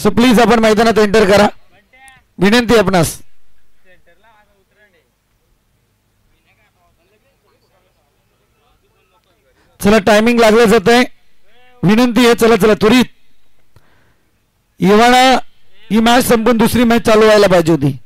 So please आपण मैदानात enter करा, विनंती आपणास. चला टायमिंग लागलं जात आहे, विनंती आहे. चला चला त्वरित येवाना. ही मॅच संपून दुसरी मॅच चालू व्हायला पाहिजे होती.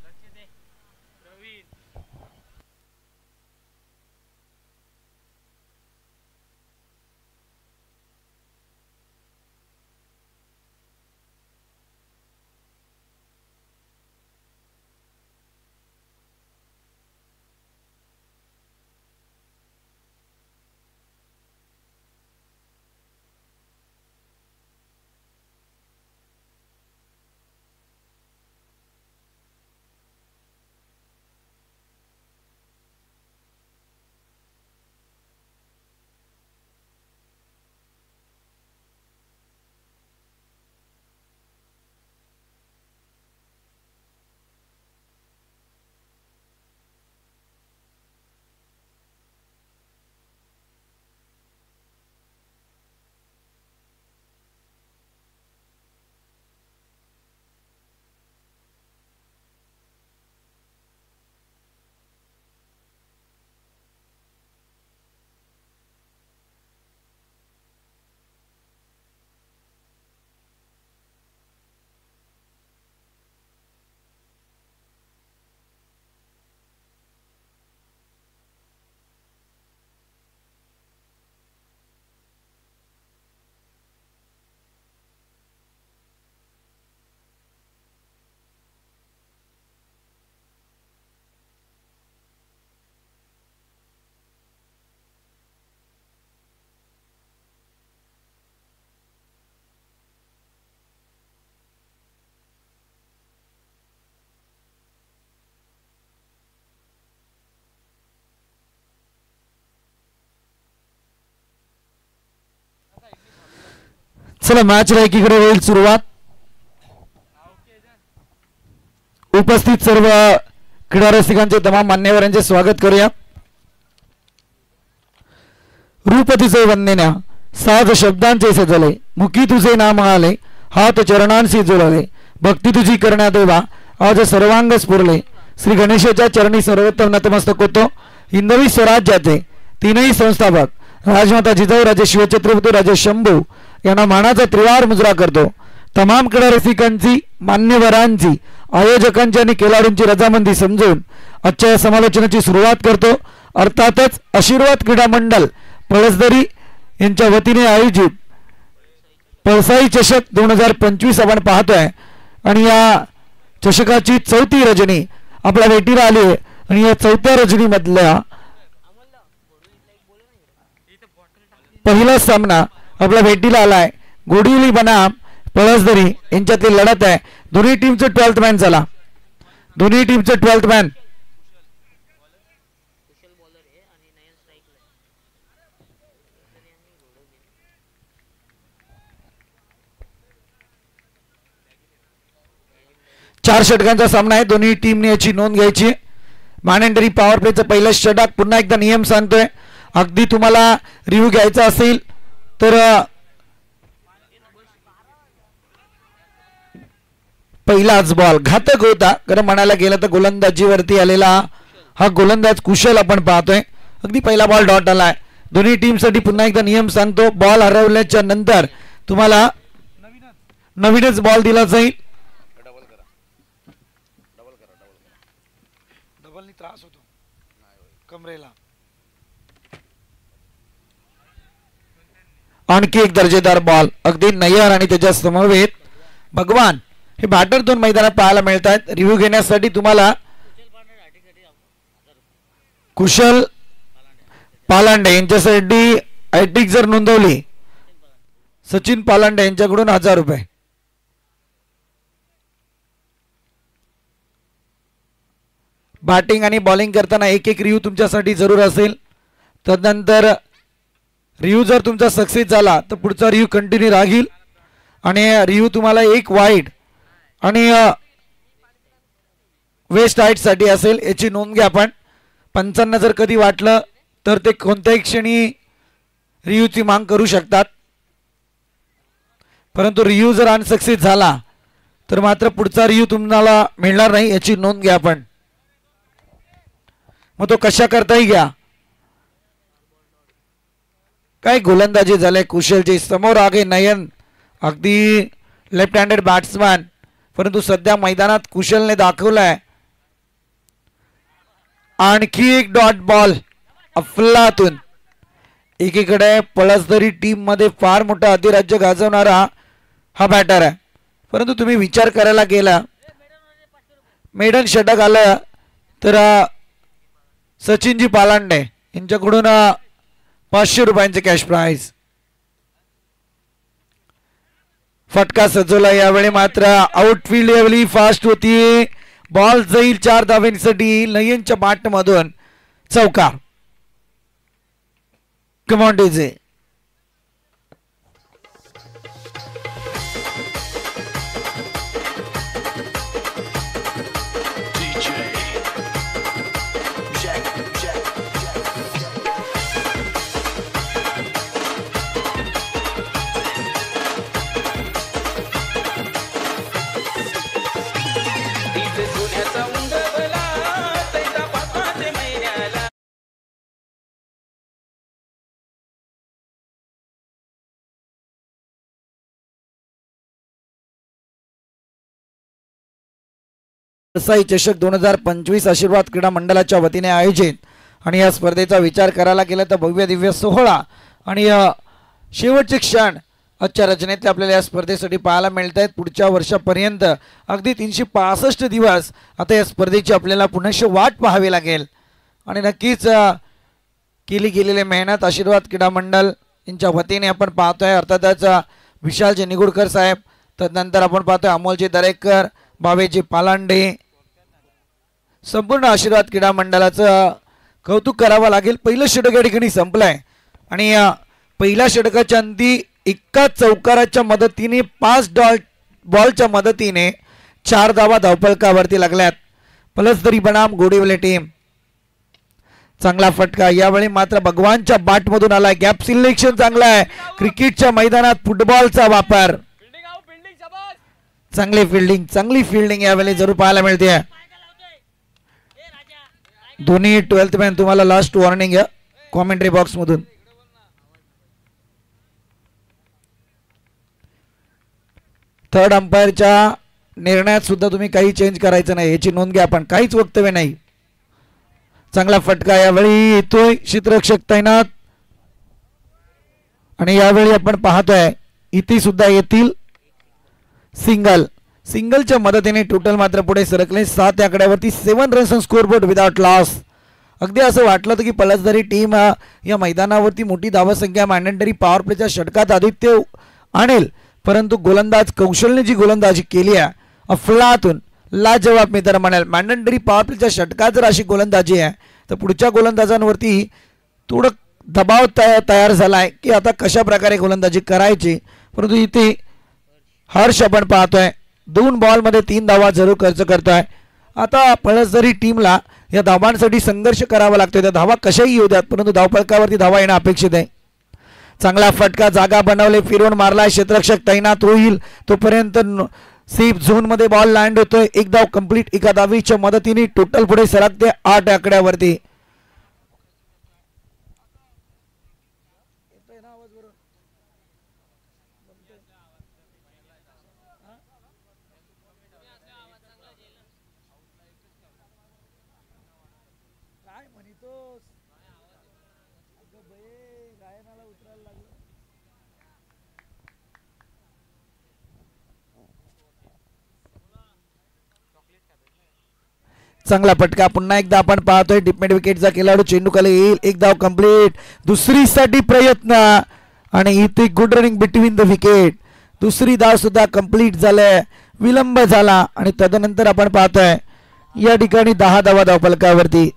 चला मॅच एकीकडे होईल सुरुवात. उपस्थित सर्व क्रीडा रसिकांचे तमाम मान्यवरांचे स्वागत करूया. रूप तिचे वंदन्या साज शब्दांचे सजले, मुखी तुझे नाम आले, हात चरणांशी जुळले, भक्ती तुझी करण्या देवा आज सर्वांग स्फुरले. श्री गणेशाच्या चरणी सर्वोत्तम नतमस्तक होतो. हिंदवी स्वराज्याचे तीनही संस्थापक राजमाता जिजाऊ राजे शिवछत्रपती राजे शंभू यांना मानाचा त्रिवार मुजरा करतो. तमाम क्रीडा रसिकांची, मान्यवरांची, आयोजकांची आणि खेळाडूंची रजामंदी समजून आजच्या या समालोचनाची सुरुवात करतो. अर्थातच आशीर्वाद क्रीडा मंडळ पळसदरी यांच्या वतीने आयोजित पळसाई चषक 2025 आपण पाहतोय आणि या चषकाची 4थी रजनी आपल्या भेटीला आली आहे. आणि या 4थ्या रजनीमधल्या पहिला सामना आपल्या भेटीला आलाय. गोडिवली बनाम पळसदरी यांच्यातली लढत आहे. दोन्ही टीमचं 12th मॅन. चला दोन्ही टीमचं 12th मॅन. चार षटकांचा सामना आहे. दोन्ही टीमने याची नोंद घ्यायची. मॅनेंडरी पॉवर प्लेचा पहिला षटक. पुन्हा एकदा नियम सांगतोय, अगदी तुम्हाला रिव्ह्यू घ्यायचा असेल तर पहिलाच बॉल घातक होता. खरं म्हणायला गेलं तर गोलंदाजीवरती आलेला हा गोलंदाज कुशल आपण पाहतोय. अगदी पहिला बॉल डॉट आलाय. दोन्ही टीमसाठी पुन्हा एकदा नियम सांगतो, बॉल हरवल्याच्या नंतर तुम्हाला नवीनच बॉल दिला जाईल. डबलनी त्रास होतो कमरेला. आणखी एक दर्जेदार बॉल अगदी नय्यर आणि त्याच्या समवेत भगवान हे बॅटर दोन मैदानात पाहायला मिळतात. रिव्ह्यू घेण्यासाठी तुम्हाला कुशल पालांडे यांच्यासाठी आयटिक जर नोंदवली सचिन पालांडे यांच्याकडून 1000 रुपये. बॅटिंग आणि बॉलिंग करताना एक एक रिव्ह्यू तुमच्यासाठी जरूर असेल. तदनंतर रिव्ह्यू जर तुमचा सक्सेस झाला तर पुढचा रिव्ह्यू कंटिन्यू राहील आणि रिव्ह्यू तुम्हाला एक वाईड आणि वेस्ट हाईट साठी असेल याची नोंद घ्या. आपण पंचांना जर कधी वाटलं तर ते कोणत्याही क्षणी रिव्ह्यूची मांग करू शकतात. परंतु रिव्ह्यू जर अनसक्सेस झाला तर मात्र पुढचा रिव्ह्यू तुम्हाला मिळणार नाही, याची नोंद घ्या आपण. मग तो कशा करताही घ्या. काय गोलंदाजी झाले कुशलजी, समोर आगे नयन, अगदी लेफ्ट हँडेड बॅट्समॅन, परंतु सध्या मैदानात कुशलने दाखवलाय. आणखी एक डॉट बॉल अफलातून. एकीकडे पळसदरी टीम मध्ये फार मोठा अधिराज्य गाजवणारा हा बॅटर आहे, परंतु तुम्ही विचार करायला गेला मेडन षटक आलं तर सचिनजी पालांडे यांच्याकडून 500 रुपयांचे कॅश प्राइज. फटका सजवला. यावेळी मात्र आउटफील्ड यावेळी फास्ट होती. बॉल जाईल 4 धावांसाठी नयनच्या बॅट मधून चौकार. Come on DJ. साई चषक 2025 आशीर्वाद क्रीडा मंडळाच्या वतीने आयोजित आणि या स्पर्धेचा विचार करायला गेला तर भव्य दिव्य सोहळा आणि शेवटचे क्षण आजच्या रचनेतले आपल्याला या स्पर्धेसाठी पाहायला मिळत आहेत. पुढच्या वर्षापर्यंत अगदी 365 दिवस आता या स्पर्धेची आपल्याला पुनश्च वाट पाहावी लागेल आणि नक्कीच केली गेलेली मेहनत आशीर्वाद क्रीडा मंडळ यांच्या वतीने आपण पाहतोय. अर्थातच विशालजी निगुडकर साहेब, तदनंतर आपण पाहतोय अमोलजी दरेकर, भावेजी पालांडे, संपूर्ण आशीर्वाद क्रीडा मंडळाचं कौतुक करावं लागेल. पहिलं षटक या ठिकाणी संपलंय आणि पहिल्या षटकाच्या अंती एका चौकाराच्या मदतीने 5 बॉलच्या मदतीने 4 धावा धावफलकावरती लागल्यात. पलसदरी बनाम गोडिवले टीम. चांगला फटका. यावेळी मात्र भगवानच्या बॅटमधून आलाय. गॅप सिलेक्शन चांगला आहे. क्रिकेटच्या मैदानात फुटबॉलचा वापर. चांगली फिल्डिंग यावेळी जरूर पाहायला मिळते. दोन्ही 12th मॅन तुम्हाला लास्ट वॉर्निंग आहे कॉमेंट्री बॉक्स मधून. थर्ड अंपायरच्या निर्णयात सुद्धा तुम्ही काही चेंज करायचं नाही, याची नोंद घ्या आपण. काहीच वक्तव्य नाही. चांगला फटका यावेळी येतोय. क्षेत्ररक्षक तैनात आणि यावेळी आपण पाहतोय इथे सुद्धा येतील सिंगलच्या मदतीने टोटल मात्र पुढे सरकले. 7 आकड्यावरती 7 runs on scoreboard without loss. अगदी असं वाटलं होतं की पलसदरी टीम या मैदानावरती मोठी धावसंख्या मॅन्डेटरी पॉवर प्लेच्या षटकात आदित्य आणेल, परंतु गोलंदाज कौशलने जी गोलंदाजी केली आहे अफलातून लाजवाब मी तर म्हणेल. मॅन्डेटरी पॉवर प्लेच्या षटकात जर अशी गोलंदाजी आहे तर पुढच्या गोलंदाजांवरती थोडं दबाव तयार झालाय की आता कशा प्रकारे गोलंदाजी करायची. परंतु इथे हर्ष आपण पाहतोय 2 बॉलमध्ये 3 धावा जरूर खर्च करतोय. आता पळसदरी टीमला या धावांसाठी संघर्ष करावा लागतोय. त्या धावा कशाही येऊ द्यात, परंतु धावफलकावरती धावा येणं अपेक्षित आहे. चांगला फटका. जागा बनवले, फिरवून मारलाय. क्षेत्ररक्षक तैनात होईल तोपर्यंत सेफ झोन मध्ये बॉल लँड होतोय. एक धाव कंप्लीट. एका धावीच्या मदतीने टोटल पुढे सरकते 8 आकड्यावरती. चांगला फटका. पुन्हा एकदा आपण पाहतोय डिपमेट विकेटचा खेळाडू चेंडू खाली येईल. एक धाव कंप्लीट. दुसरीसाठी प्रयत्न आणि इथे good running between the wicket. दुसरी धाव सुद्धा कंप्लीट झाले. विलंब झाला आणि तदनंतर आपण पाहतोय या ठिकाणी 10 धावा धावफलकावरती.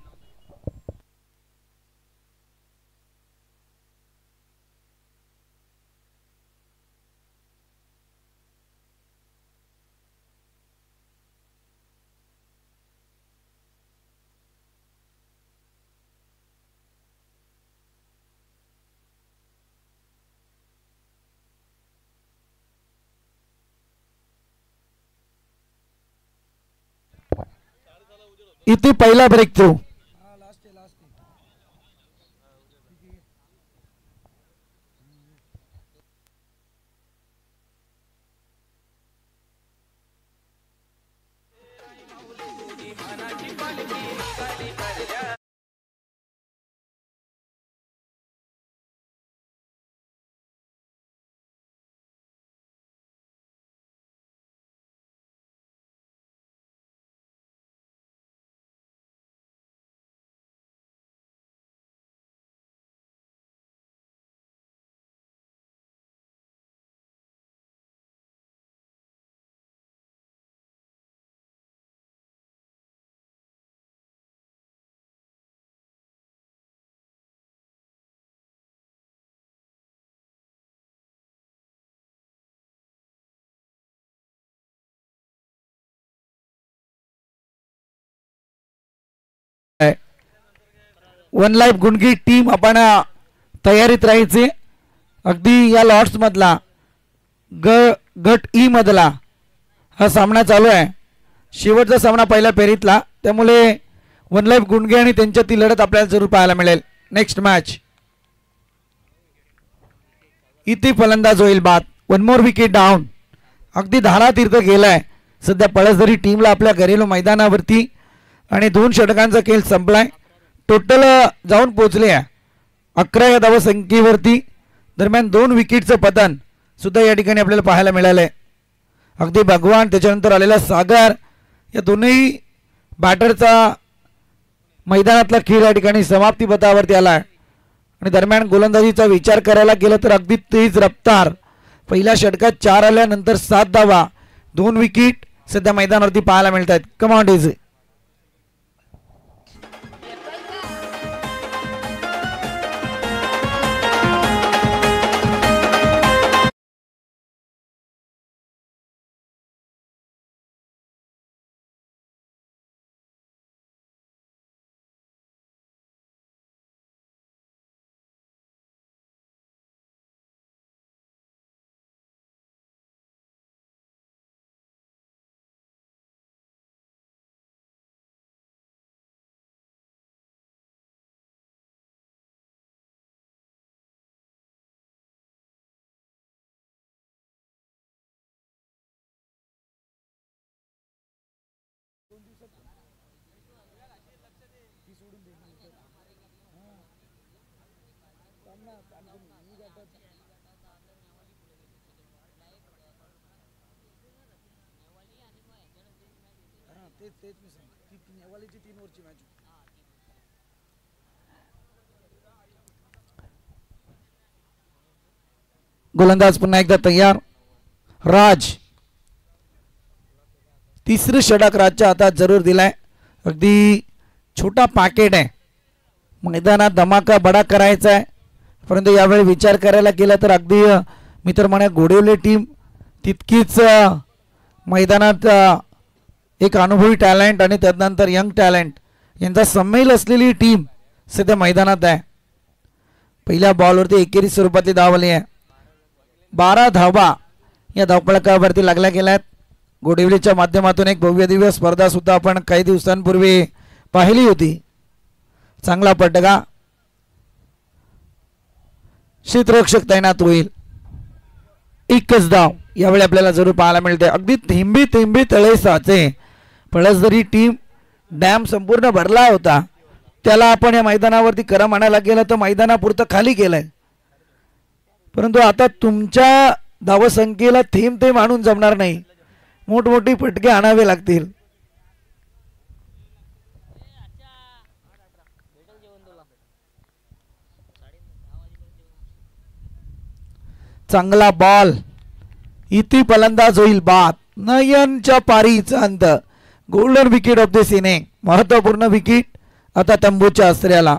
इथे पहिला breakthrough. One life Gundgi team आपण तयारीत राहायचे. अगदी या लॉट्स मधला गट ई मधला हा सामना चालू आहे. शेवटचा सामना पहिल्या फेरीतला, त्यामुळे वन लाईफ गुंडगी आणि त्यांच्यातील लढत आपल्याला जरूर पाहायला मिळेल. Next match. इथे फलंदाज होईल बाद. One more wicket down. अगदी धारा तीर्थ गेलाय सध्या पळसदरी टीमला आपल्या घरेलू मैदानावरती आणि 2 षटकांचा खेळ संपलाय. टोटल जाऊन पोहोचले 11 या धावसंख्येवरती. दरम्यान 2 विकेटचं पतन सुद्धा या ठिकाणी आपल्याला पाहायला मिळालंय. अगदी भगवान त्याच्यानंतर आलेला सागर या दोन्ही बॅटरचा मैदानातला खेळ या ठिकाणी समाप्ती पथावरती आलाय. आणि दरम्यान गोलंदाजीचा विचार करायला गेलं तर अगदी तेज रफ्तार. पहिल्या षटकात 4 आल्यानंतर 7 धावा, 2 विकेट सध्या मैदानावरती पाहायला मिळत आहेत. Come on Daisy. गोलंदाज पुन्हा एकदा तयार. राज. तिसरं षटक राजच्या हातात जरूर दिलाय. अगदी छोटा पॅकेट आहे. मैदानात धमाका बडा करायचा आहे, परंतु यावेळी विचार करायला गेला तर अगदी मित्र म्हणे घोडेवले टीम तितकीच मैदानात एक अनुभवी टॅलेंट आणि त्यानंतर यंग टॅलेंट यांचा संमेल असलेली टीम सध्या मैदानात आहे. पहिल्या बॉलवरती एकेरी स्वरूपातली धाव आली आहे. 12 धावा या धावफलकावरती लागल्या गेल्यात. घोडेवलीच्या माध्यमातून एक भव्य दिव्य स्पर्धा सुद्धा आपण काही दिवसांपूर्वी पाहिली होती. चांगला पटका. क्षेत्ररक्षक तैनात होईल. एकच धाव यावेळी आपल्याला जरूर पाहायला मिळते. अगदी थेंबे थेंबे तळे साचे. पळसदरी टीम डॅम संपूर्ण भरला होता, त्याला आपण या मैदानावरती करम आणायला गेलं तर मैदानापुरतं खाली केलंय. परंतु आता तुमच्या धावसंख्येला थेंब थेंब आणून जमणार नाही, मोठमोठी फटके आणावे लागतील. चांगला बॉल. इथे फलंदाज होईल बाद. नयनच्या पारीचा अंत. Golden wicket of this inning. महत्वपूर्ण विकेट आता तंबूच्या अस्त्र्याला.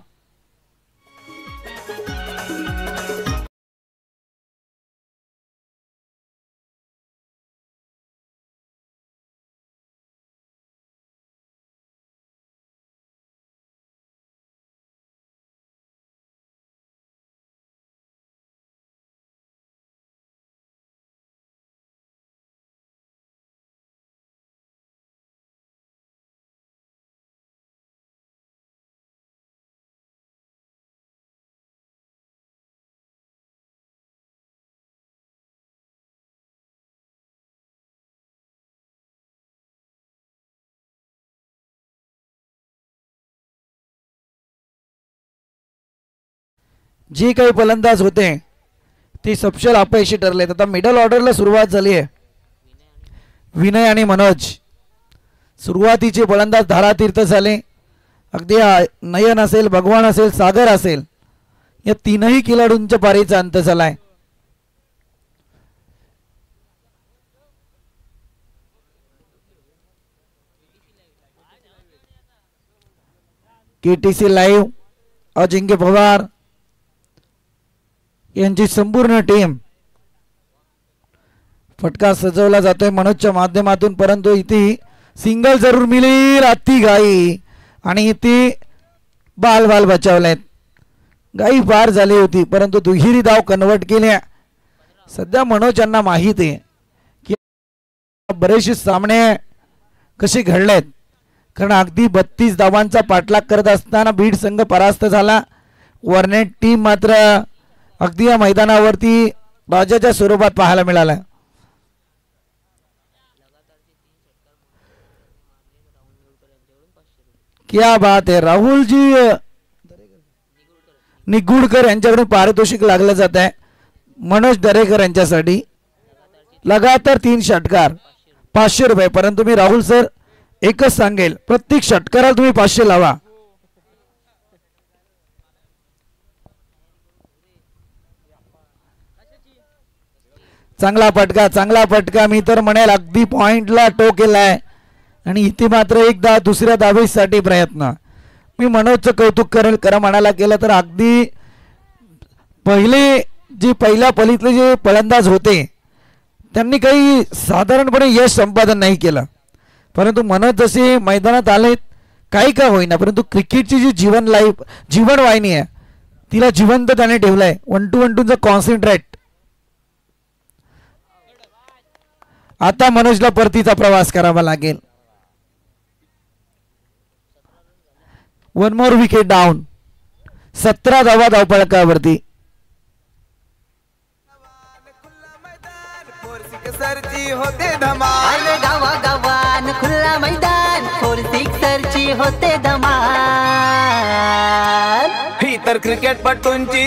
जे काही फलंदाज होते ते सपशेल अपयशी ठरलेत. आता मिडल ऑर्डरला सुरुवात झाली आहे. विनय आणि मनोज सुरुवातीचे फलंदाज धारातीर्थ झाले. अगदी नयन असेल, भगवान असेल, सागर असेल, या तीनही खेळाडूंच्या पारीचा अंत झालाय. केटीसी लाईव्ह अजिंक्य पवार यांची संपूर्ण टीम फटका सजवला जातोय मनोजच्या माध्यमातून, परंतु इथे सिंगल जरूर मिळेल. अति घाई आणि इथे बाल बाल बचावलेत. गाई पार झाली होती परंतु दुहेरी धाव कन्वर्ट केल्या. सध्या मनोज यांना माहित आहे की बरेचसे सामने कसे घडलेत, कारण अगदी 32 धावांचा पाठलाग करत असताना बीड संघ परास्त झाला. वर्नेट टीम मात्र अगदी या मैदानावरती राजाच्या स्वरूपात पाहायला मिळाला. क्या बात आहे. राहुलजी निगुडकर यांच्याकडून पारितोषिक लागलं जात आहे मनोज दरेकर यांच्यासाठी. लगातार 3 षटकार 500 रुपये. परंतु मी राहुल सर एकच सांगेल, प्रत्येक षटकाराला तुम्ही 500 लावा. चांगला फटका मी तर म्हणेल अगदी पॉइंटला टो केलाय. आणि इथे मात्र एकदा दुसऱ्या धावेसाठी प्रयत्न. मी मनोजचं कौतुक करेल. खरं म्हणायला गेलं तर अगदी पहिल्या फलीतले जे फलंदाज होते त्यांनी काही साधारणपणे यश संपादन नाही केलं, परंतु मनोज जसे मैदानात आलेत काही का होईना, परंतु क्रिकेटची जी जीवनवाहिनी आहे तिला जिवंत त्याने ठेवलाय. 1-2 कॉन्सन्ट्रेट. आता मनोजला परतीचा प्रवास करावा लागेल. 1 मोर विकेट डाऊन. 17 धावा धावफलकावरती. सरची होते धमाल गावा गावान खुला मैदान 4 सिक्सरची होते धमाल. ही तर क्रिकेटपटूंची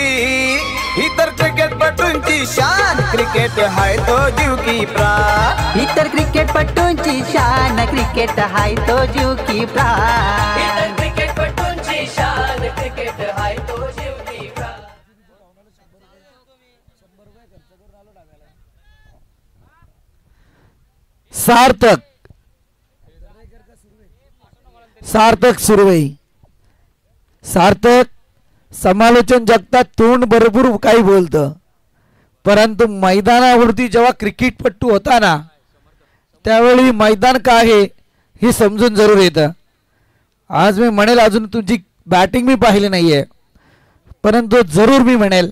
शान क्रिकेट हाय तो जीव की प्राण. ही तर क्रिकेटपटूंची शान क्रिकेट हाय तो जीव की प्राण. क्रिकेटपटूंची शान क्रिकेट हाय तो जीव की प्राण. सार्थक सुरवई. सार्थक समालोचन जगतात तोंड भरपूर काही बोलतं, परंतु मैदानावरती जेव्हा क्रिकेटपट्टू होता ना त्यावेळी मैदान काय आहे हे समजून जरूर येतं. आज मी म्हणेल अजून तुमची बॅटिंग मी पाहिली नाहीये, परंतु जरूर मी म्हणेल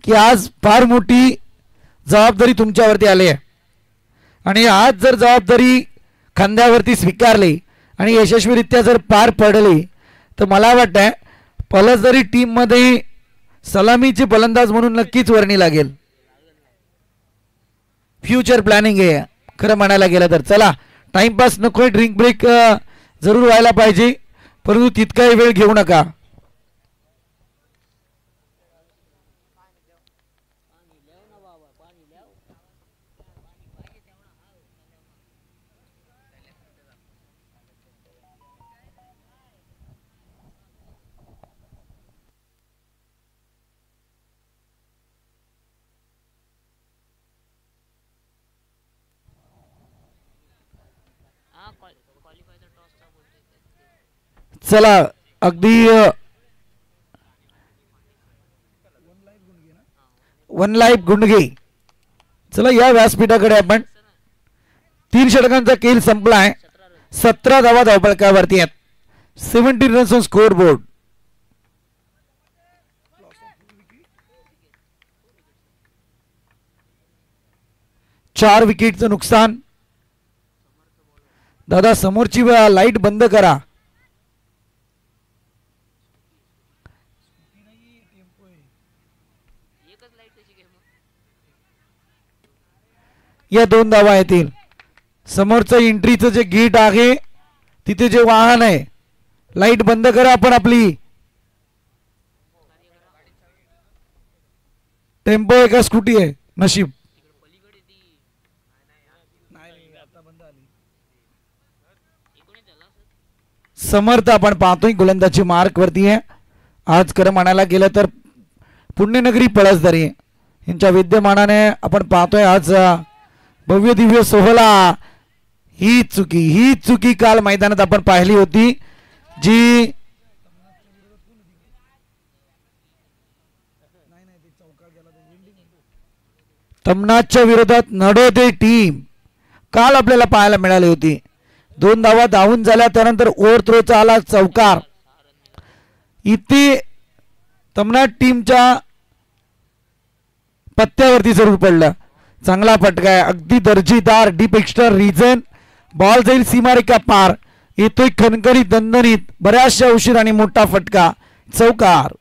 की आज फार मोठी जबाबदारी तुमच्यावरती आली आहे. आणि आज जर जबाबदारी खांद्यावरती स्वीकारली आणि यशस्वीरित्या जर पार पडली तर मला वाटतं फलंदाजी टीममध्ये सलामीचे फलंदाज म्हणून नक्कीच वर्णी लागेल. फ्युचर प्लॅनिंग आहे खरं म्हणायला गेलं तर. चला टाइमपास नको, ड्रिंक ब्रेक जरूर व्हायला पाहिजे, परंतु तितकाही वेळ घेऊ नका. चला अगदी 1 लाईफ गुंडगे. चला या व्यासपीठाकडे आपण. 3 षटकांचा खेळ संपलाय. 17 धावा धावफलकावरती आहेत. 17 रन्स ऑन स्कोर बोर्ड. चार विकेटचं नुकसान. दादा समोरची लाईट बंद करा. या 2 धावा येतील. समोरचं एंट्रीचं जे गेट आहे तिथे जे वाहन आहे लाईट बंद करा आपण आपली. टेम्पो आहे का स्कूटी आहे नशीब. समर्थ आपण पाहतोय गोलंदाजी मार्क वरती आहे. आज खरं म्हणायला गेलं तर पुण्यनगरी पळसदरी यांच्या विद्यमानाने आपण पाहतोय आज भव्य दिव्य सोहळा. ही चुकी काल मैदानात आपण पाहिली होती जी तमनाच्या विरोधात नडोदे टीम काल आपल्याला पाहायला मिळाली होती. 2 धावा धावून झाल्या त्यानंतर ओव्हर थ्रोचा आला चौकार. इथे तमनाट टीमच्या पत्त्यावरती जरूर पडलं. चांगला फटका आहे अगदी दर्जेदार डीप एक्स्ट्रा रिजन. बॉल जाईल सीमारेखा पार. येतोय खणखणीत दणदणीत बऱ्याचशा उशिराने मोठा फटका चौकार.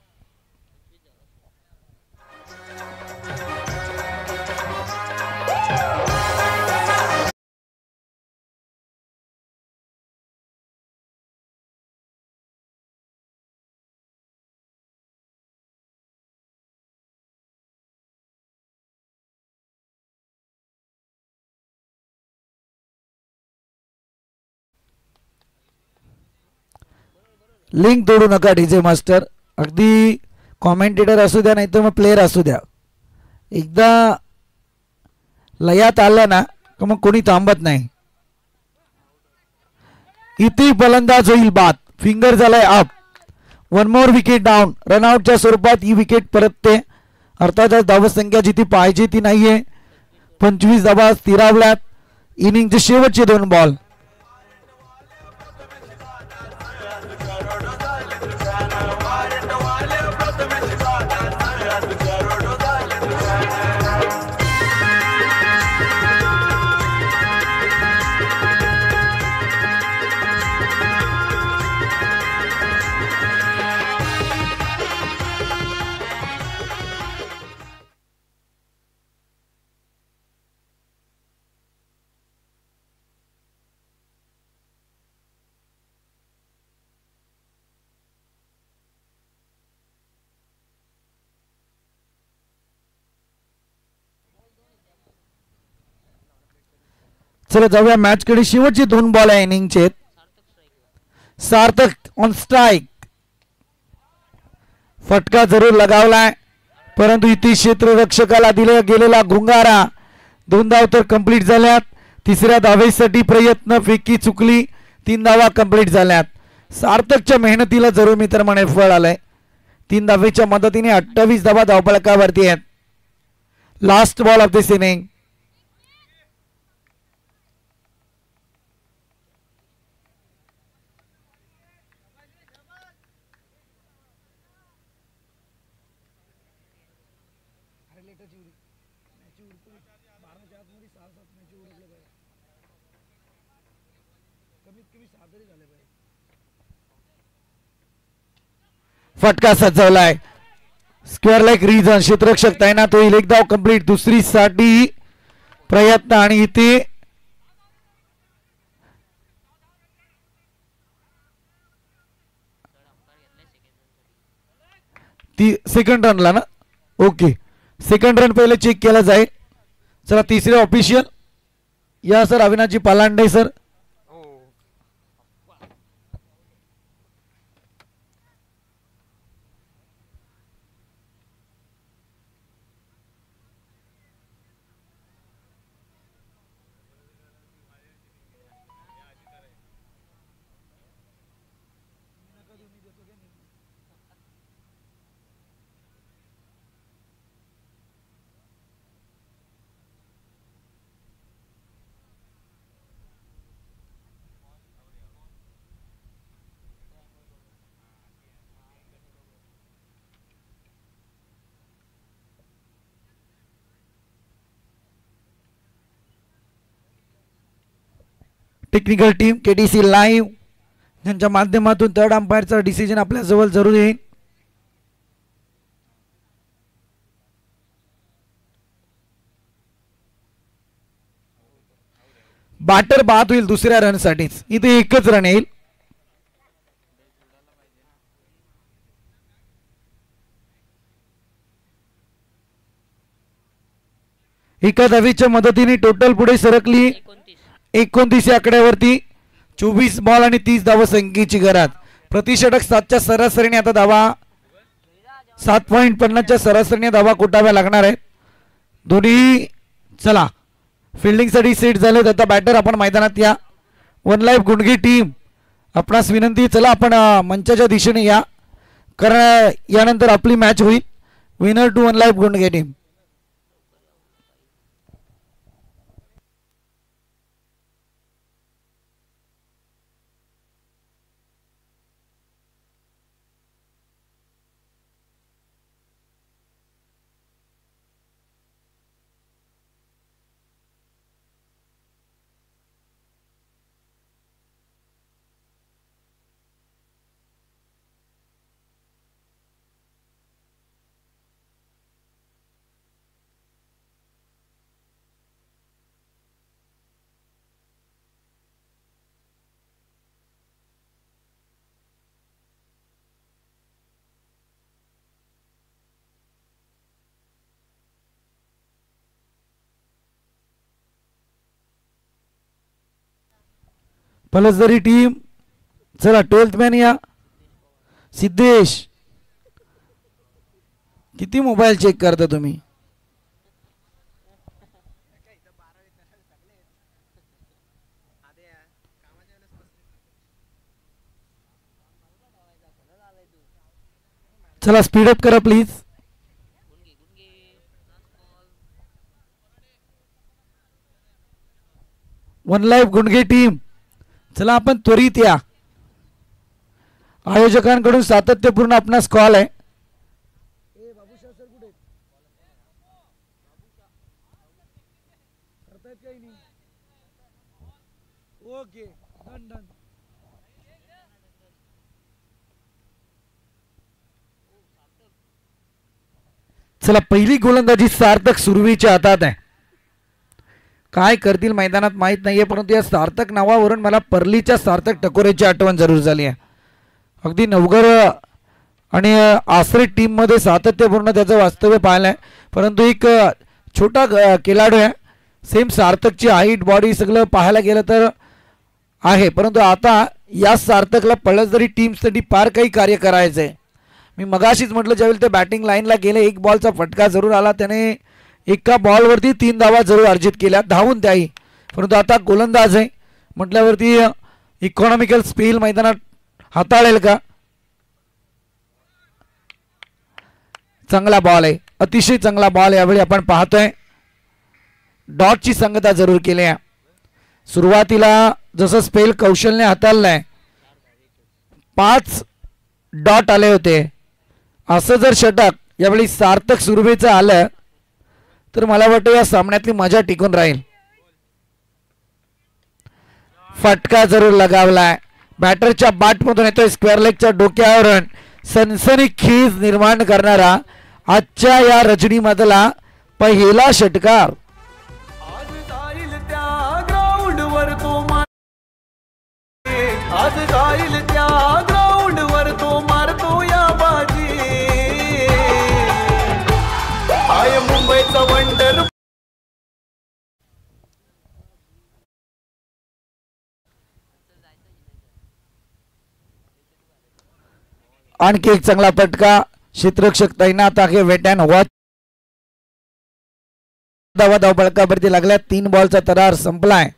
लिंक तोडू नका डीजे मास्टर. अगदी कॉमेंटेटर असू द्या नाही तर मग प्लेयर असू द्या. एकदा लयात आलं ना का मग कोणी थांबत नाही. इथे फलंदाज होईल बाद. फिंगर झालाय अप. 1 more wicket down. रनआउटच्या स्वरूपात ही विकेट परतते. अर्थातच धावसंख्या जिथे पाहिजे ती नाहीये. 25 धावा स्थिरावल्यात. इनिंगचे शेवटचे 2 बॉल. चला जाऊया मॅच कडे. शेवटचे 2 बॉल आहे इनिंगचे. सार्थक ऑन स्ट्राइक. फटका जरूर लगावलाय परंतु इथे क्षेत्ररक्षकाला दिला गेलेला गुंगारा. 2 धाव तर कंप्लीट झाल्यात. तिसऱ्या धावेसाठी प्रयत्न फेकी चुकली. 3 धावा कंप्लीट झाल्यात. सार्थकच्या मेहनतीला जरूर मित्र म्हणे फळ आलंय. 3 धावेच्या मदतीने 28 धावा धावफलकावरती आहेत. Last ball of this inning. फटका सजवलाय. Square leg region. क्षेत्ररक्षक तैनात होईल. 1 धाव कंप्लीट. दुसरी साठी प्रयत्न आणि इथे ती सेकंड रनला ना. ओके सेकंड रन पहिले चेक केला जाईल. चला तिसरे ऑफिशियल या सर. अविनाशजी Palande sir. Technical team KTC live यांच्या माध्यमातून 3rd अंपायरचा डिसिजन आपल्या जवळ जरूर येईल. बॅटर बाद होईल दुसऱ्या रनसाठीच. इथे एकच रन येईल. एका धावेच्या मदतीने टोटल पुढे सरकली 29 या आकड्यावरती. 24 बॉल आणि 30 धावसंख्येची गरज. प्रतिषटक 7च्या सरासरीने आता धावा 7.50च्या सरासरीने धावा कोटाव्या लागणार आहेत दोन्ही. चला फिल्डिंगसाठी सेट झालेत. आता बॅटर आपण मैदानात या. वन लाईफ गुंडगी टीम आपणास विनंती, चला आपण मंचाच्या दिशेने या, कारण यानंतर आपली मॅच होईल. Winner to one life Gundge team. Palasdari team, चला 12th मॅन या. सिद्धेश, किती मोबाईल चेक करता तुम्ही? चला स्पीडअप करा please. One life Gundge team, चला आपण त्वरित या. आयोजकांकडून सातत्यपूर्ण आपणास कॉल आहे. चला पहिली गोलंदाजी सार्थक सुरवीच्या हातात आहे. काय करतील मैदानात माहित नाहीये, परंतु या सार्थक नावावरून मला परलीच्या सार्थक टकोरेची आठवण जरूर झाली आहे. अगदी नवघर आणि आश्रय टीम मध्ये सातत्यपूर्ण त्याचं वास्तव्य पाहिलं आहे. परंतु एक छोटा खेळाडू आहे, सेम सार्थकची हाईट बॉडी सगळं पाहायला गेलं तर आहे. परंतु आता या सार्थकला पळसदरी टीमसाठी फार काही कार्य करायचं आहे. मी मगाशीच म्हटलं, ज्यावेळी ते बॅटिंग लाईनला गेले एक बॉलचा फटका जरूर आला, त्याने एका बॉलवरती 3 धावा जरूर अर्जित केल्या, धावून त्याही. परंतु आता गोलंदाज आहे म्हटल्यावरती इकॉनॉमिकल स्पेल मैदानात हाताळेल का? चांगला बॉल आहे, अतिशय चांगला बॉल यावेळी आपण पाहतोय. डॉटची संगता जरूर केली आहे. सुरुवातीला जसं स्पेल कौशल्य हाताळलंय 5 डॉट आले होते, असं जर षटक यावेळी सार्थक सुरवेचं आलं तर मला वाटतं या सामन्यातली मजा टिकून राहील. फटका जरूर लगावलाय, बॅटरच्या बॅटमधून येतोय स्क्वेअर लेगच्या डोक्यावरून. सनसनीखेज निर्माण करणारा आजच्या या रजनीमधला पहिला षटकार. आज जाईल त्या ग्राउंडवर तो मारतो या बाजी. आय मुंबईचा वंडर. आणखी एक चांगला फटका, क्षेत्ररक्षक तैनात आहे. Wait and watch. धावा धावपळकावरती लागल्या. 3 बॉलचा तरार संपलाय.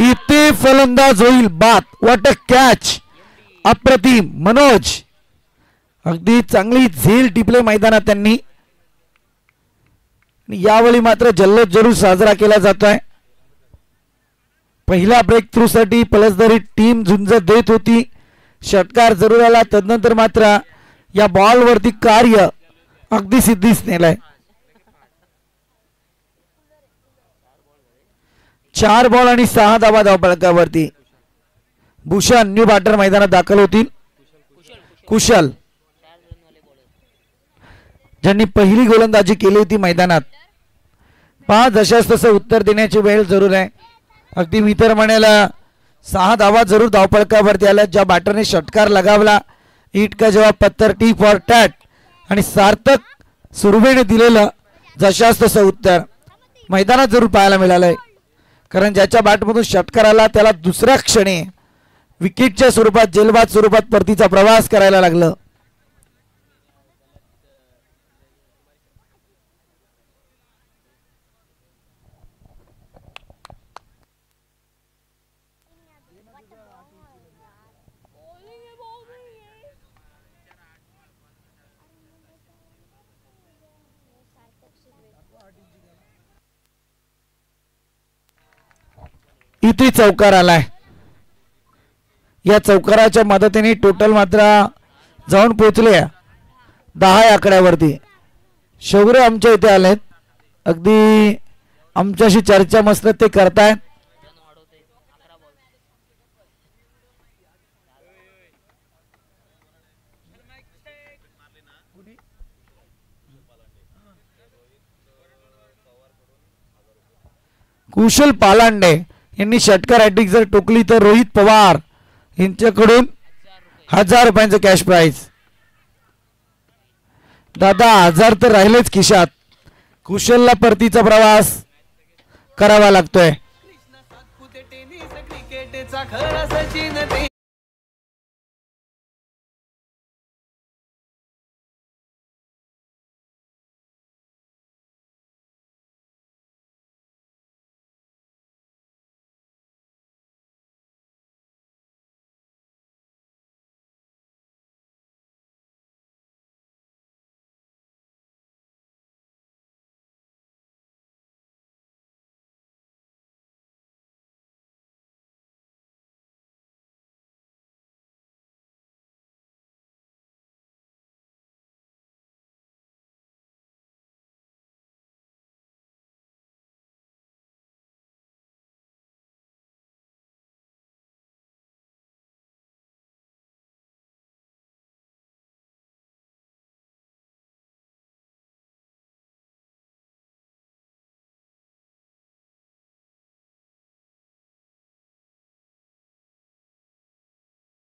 इथे फलंदाज होईल बाद. व्हॉट अ कॅच, अप्रतिम. मनोज, अगदी चांगली झेल टिपले मैदानात त्यांनी. यावेळी मात्र जल्लोष जरूर साजरा केला जातोय. पहिल्या ब्रेक थ्रू साठी पलसदरी टीम झुंज देत होती, षटकार जरूर आला. तदनंतर मात्र या बॉल वरती कार्य अगदी सिद्धीस नेलंय. 4 बॉल आणि 6 धावा धावपळकावरती. भूषण न्यू बॅटर मैदानात दाखल होतील. कुशल ज्यांनी पहिली गोलंदाजी केली होती मैदानात 5 जशास तसं उत्तर देण्याची वेळ जरूर आहे. अगदी मी तर म्हणायला 6 धावा जरूर धावपळकावरती आल्या. ज्या बॅटरने षटकार लगावला, इट का जवाब पत्तर, टी फॉर टॅट, आणि सार्थक सुरवेने दिलेलं जशास तसं उत्तर मैदानात जरूर पाहायला मिळालंय. कारण ज्याच्या बॅटमधून षटकार आला त्याला दुसऱ्या क्षणी विकेटच्या स्वरूपात, जेलबाद स्वरूपात परतीचा प्रवास करायला लागलं. इथे चौकार आलाय. या चौकाराच्या मदतीने टोटल मात्र जाऊन पोहोचले 10 आकड्यावरती. शौर्य आमच्या इथे आलेत, अगदी आमच्याशी चर्चा मस्त ते करतायत. कुशल पालांडे यांनी षटकार हॅट्रिक जर टोकली तर रोहित पवार यांच्याकडून 1000 रुपयांचं कॅश प्राइज. दादा 1000 तर राहिलेच खिशात. कुशलला परतीचा प्रवास करावा लागतोय.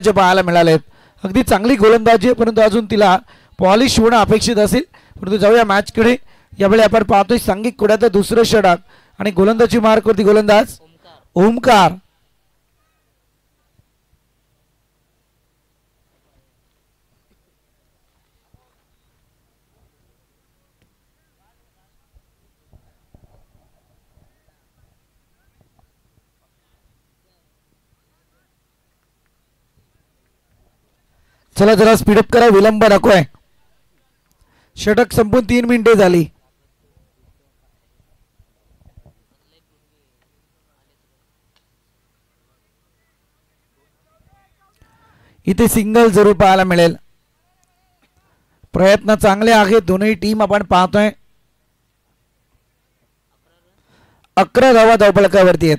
जे पाहायला मिळालेत अगदी चांगली गोलंदाजी आहे, परंतु अजून तिला पॉलिश होणं अपेक्षित असेल. परंतु जाऊया मॅचकडे. यावेळी आपण पाहतोय सांघिक कुड्याचं दुसरं षटक आणि गोलंदाजी मार्कवरती गोलंदाज ओमकार. चला जरा स्पीडअप करा, विलंब नकोय. षटक संपून 3 मिनिटे झाली. इथे सिंगल जरूर पाहायला मिळेल. प्रयत्न चांगले आहेत दोन्ही टीम. आपण पाहतोय 11 धावा धावपळकावरती आहेत.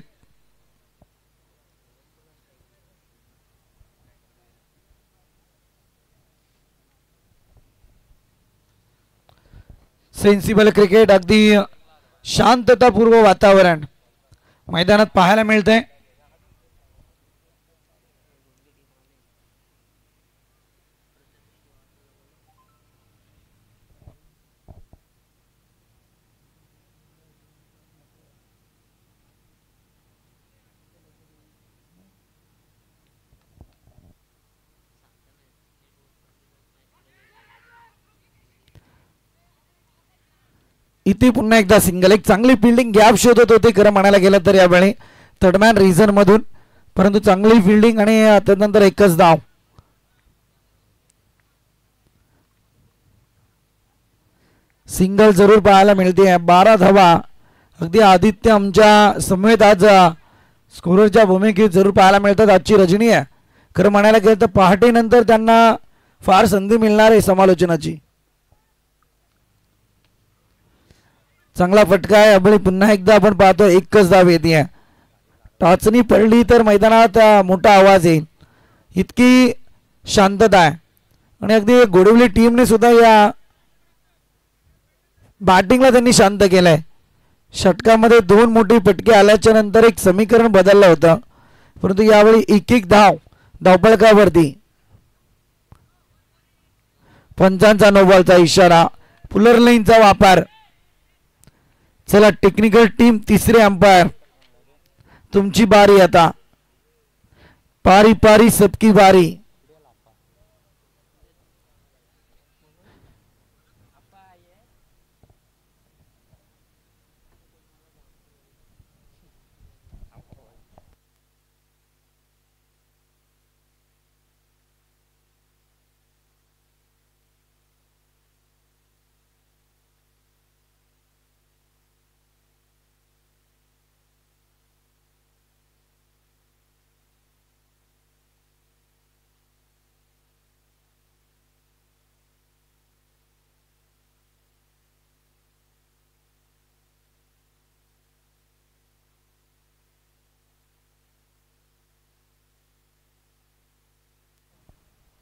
सेन्सिबल क्रिकेट, अगदी शांततापूर्व वातावरण मैदानात पाहायला मिळतंय. इथे पुन्हा एकदा सिंगल. एक चांगली फिल्डिंग गॅप शोधत होते खरं म्हणायला गेलं तर यावेळी थर्डमॅन रिझन मधून, परंतु चांगली फिल्डिंग आणि त्यानंतर एकच धाव. सिंगल जरूर पाहायला मिळते. 12 धावा अगदी आदित्य आमच्या समेत आज स्कोररच्या भूमिकेत जरूर पाहायला मिळतात. आजची रजनी आहे खरं म्हणायला गेलं तर. पहाटेनंतर त्यांना फार संधी मिळणार आहे समालोचनाची. चांगला फटका आहे. अबळी पुन्हा एकदा आपण पाहतो एकच धाव येते. टॉचनी पडली तर मैदानात मोठा आवाज येईल, इतकी शांतता आहे. आणि अगदी गोडवली टीमने सुद्धा या बॅटिंगला त्यांनी शांत केलंय. षटकामध्ये 2 मोठे फटके आल्याच्या नंतर एक समीकरण बदललं होतं, परंतु यावेळी एक एक धावफलकावरती. पंचांचा नो बॉलचा इशारा, पुलर लाईनचा वापर. चला टेक्निकल टीम, तिसरे अंपायर, तुमची बारी आता. पारी पारी सबकी बारी.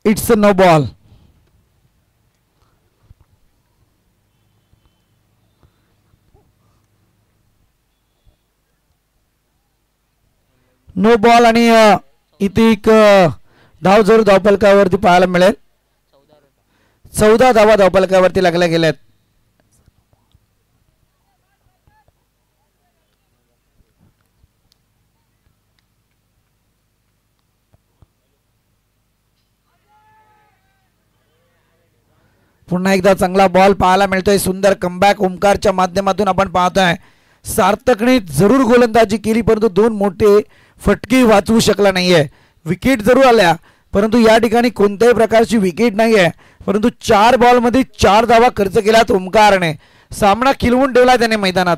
It's no ball. No ball आणि इथे एक धाव जरूर धावफलकावरती पाहायला मिळेल. 14 धावा धावफलकावरती लागल्या गेल्यात. पुन्हा एकदा चांगला बॉल पाहायला मिळतोय. सुंदर कमबॅक ओमकारच्या माध्यमातून आपण पाहतोय. सार्थकने जरूर गोलंदाजी केली, परंतु 2 मोठे फटके वाचवू शकला नाहीये. विकेट जरूर आल्या, परंतु या ठिकाणी कोणत्याही प्रकारची विकेट नाहीये. परंतु 4 बॉलमध्ये 4 धावा खर्च केल्यात ओमकारने. सामना खिलवून ठेवला त्याने मैदानात.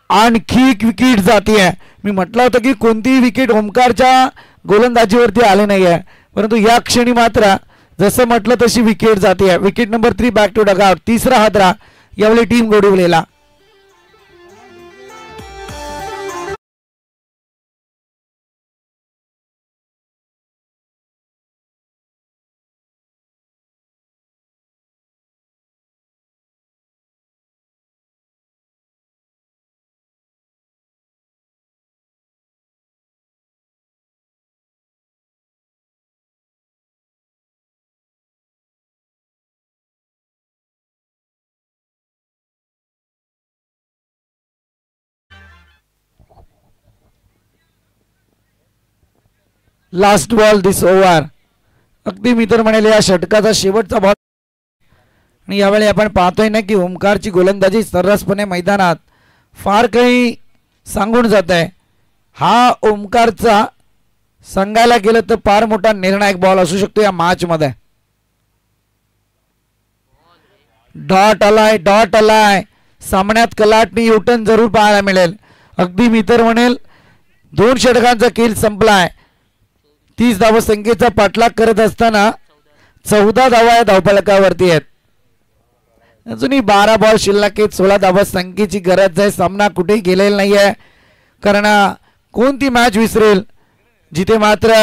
आणखी एक विकेट जातीये. मी म्हटलं होतं की कोणतीही विकेट ओमकारच्या गोलंदाजीवरती आले नाहीये, परंतु या क्षणी मात्र जसं म्हटलं तशी विकेट जाते. Wicket number 3 back to dugout. तिसरा हादरा यावेळी टीम गोडविलेला. Last ball this over. अगदी मी तर म्हणेल या षटकाचा शेवटचा बॉल. आणि यावेळी आपण पाहतोय ना की ओमकारची गोलंदाजी सर्रासपणे मैदानात फार काही सांगून जात आहे. हा ओमकारचा सांगायला गेलं तर फार मोठा निर्णायक बॉल असू शकतो या मॅच मध्ये. डॉट आलाय. सामन्यात कलाटणी युटर्न जरूर पाहायला मिळेल. अगदी मी तर म्हणेल 2 षटकांचा खेळ संपलाय. 30 धावा संख्येचा पाठलाग करत असताना 14 धावा या धावफलकावरती आहेत. अजूनही 12 बॉल शिल्लक आहेत. 16 धावा संख्येची गरज आहे. सामना कुठेही गेलेला नाहीये, कारण कोणती मॅच विसरेल जिथे मात्र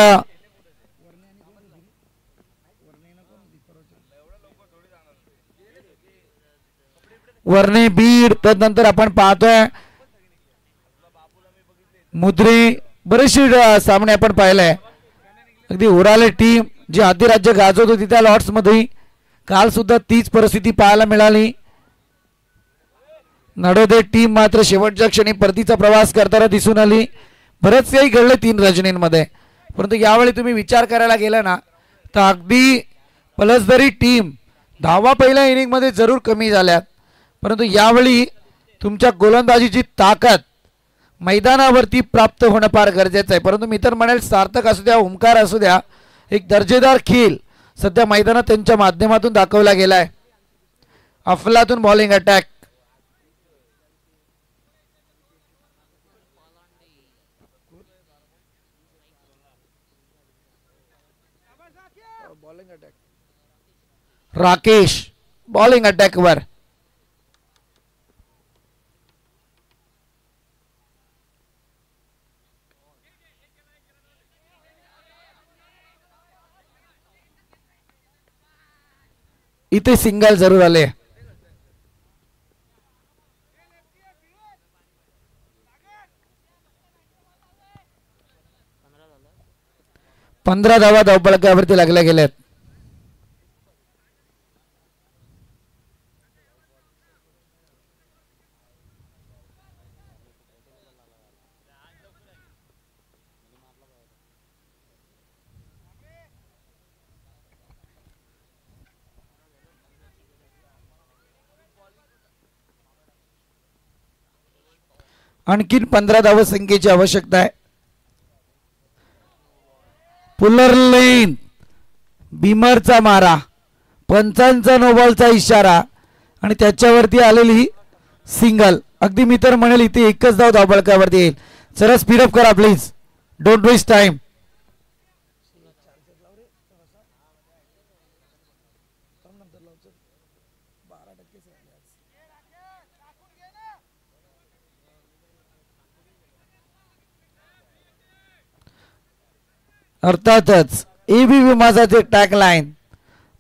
वर्णे बीड, तदनंतर आपण पाहतोय मुद्रे, बरेचसे सामने आपण पाहिले. अगदी उराले टीम जी आदिराज्य गाजवत होती त्या लॉर्ड्स मध्ये काल सुद्धा तीच परिस्थिती पाहायला मिळाली. नडोदे टीम मात्र शेवटच्या क्षणी परतीचा प्रवास करताना दिसून आली. बरेच काही घडले 3 रजनींमध्ये, परंतु यावेळी तुम्ही विचार करायला गेला ना तर अगदी पलसदरी टीम धावा पहिल्या इनिंग मध्ये जरूर कमी झाल्यात, परंतु यावेळी तुमच्या गोलंदाजीची ताकद मैदानावरती प्राप्त होणं फार गरजेचं आहे. परंतु मी तर म्हणेल सार्थक असू द्या, ओमकार असू द्या, एक दर्जेदार खेळ सध्या मैदानात त्यांच्या माध्यमातून दाखवला गेलाय. अफलातून bowling attack. Rakesh bowling attack वर. इथे सिंगल जरूर आले. 15 धावा धावपळकावरती लागल्या गेल्यात. आणखीन 15 धावा संख्येची आवश्यकता आहे. पुलर लेन बीमरचा मारा, पंचांचा नोबॉलचा इशारा आणि त्याच्यावरती आलेली सिंगल. अगदी मी तर म्हणेल इथे एकच धाव धावपळकावरती येईल. जरा स्पीडअप करा प्लीज, डोंट वेस्ट टाइम. अर्थातच एबीपी माझाचे टॅगलाईन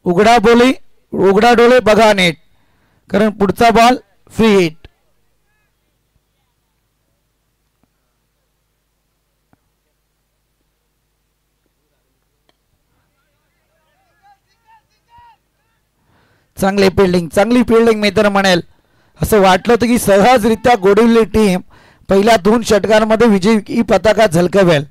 उघडा बोली उघडा डोळे बघा नेट, कारण पुढचा बॉल फ्री हिट. चांगली फिल्डिंग मी तर म्हणेल. असं वाटलं होतं की सहजरित्या गोडविल्ली टीम पहिल्या 2 षटकांमध्ये विजयी पताका झलकवेल,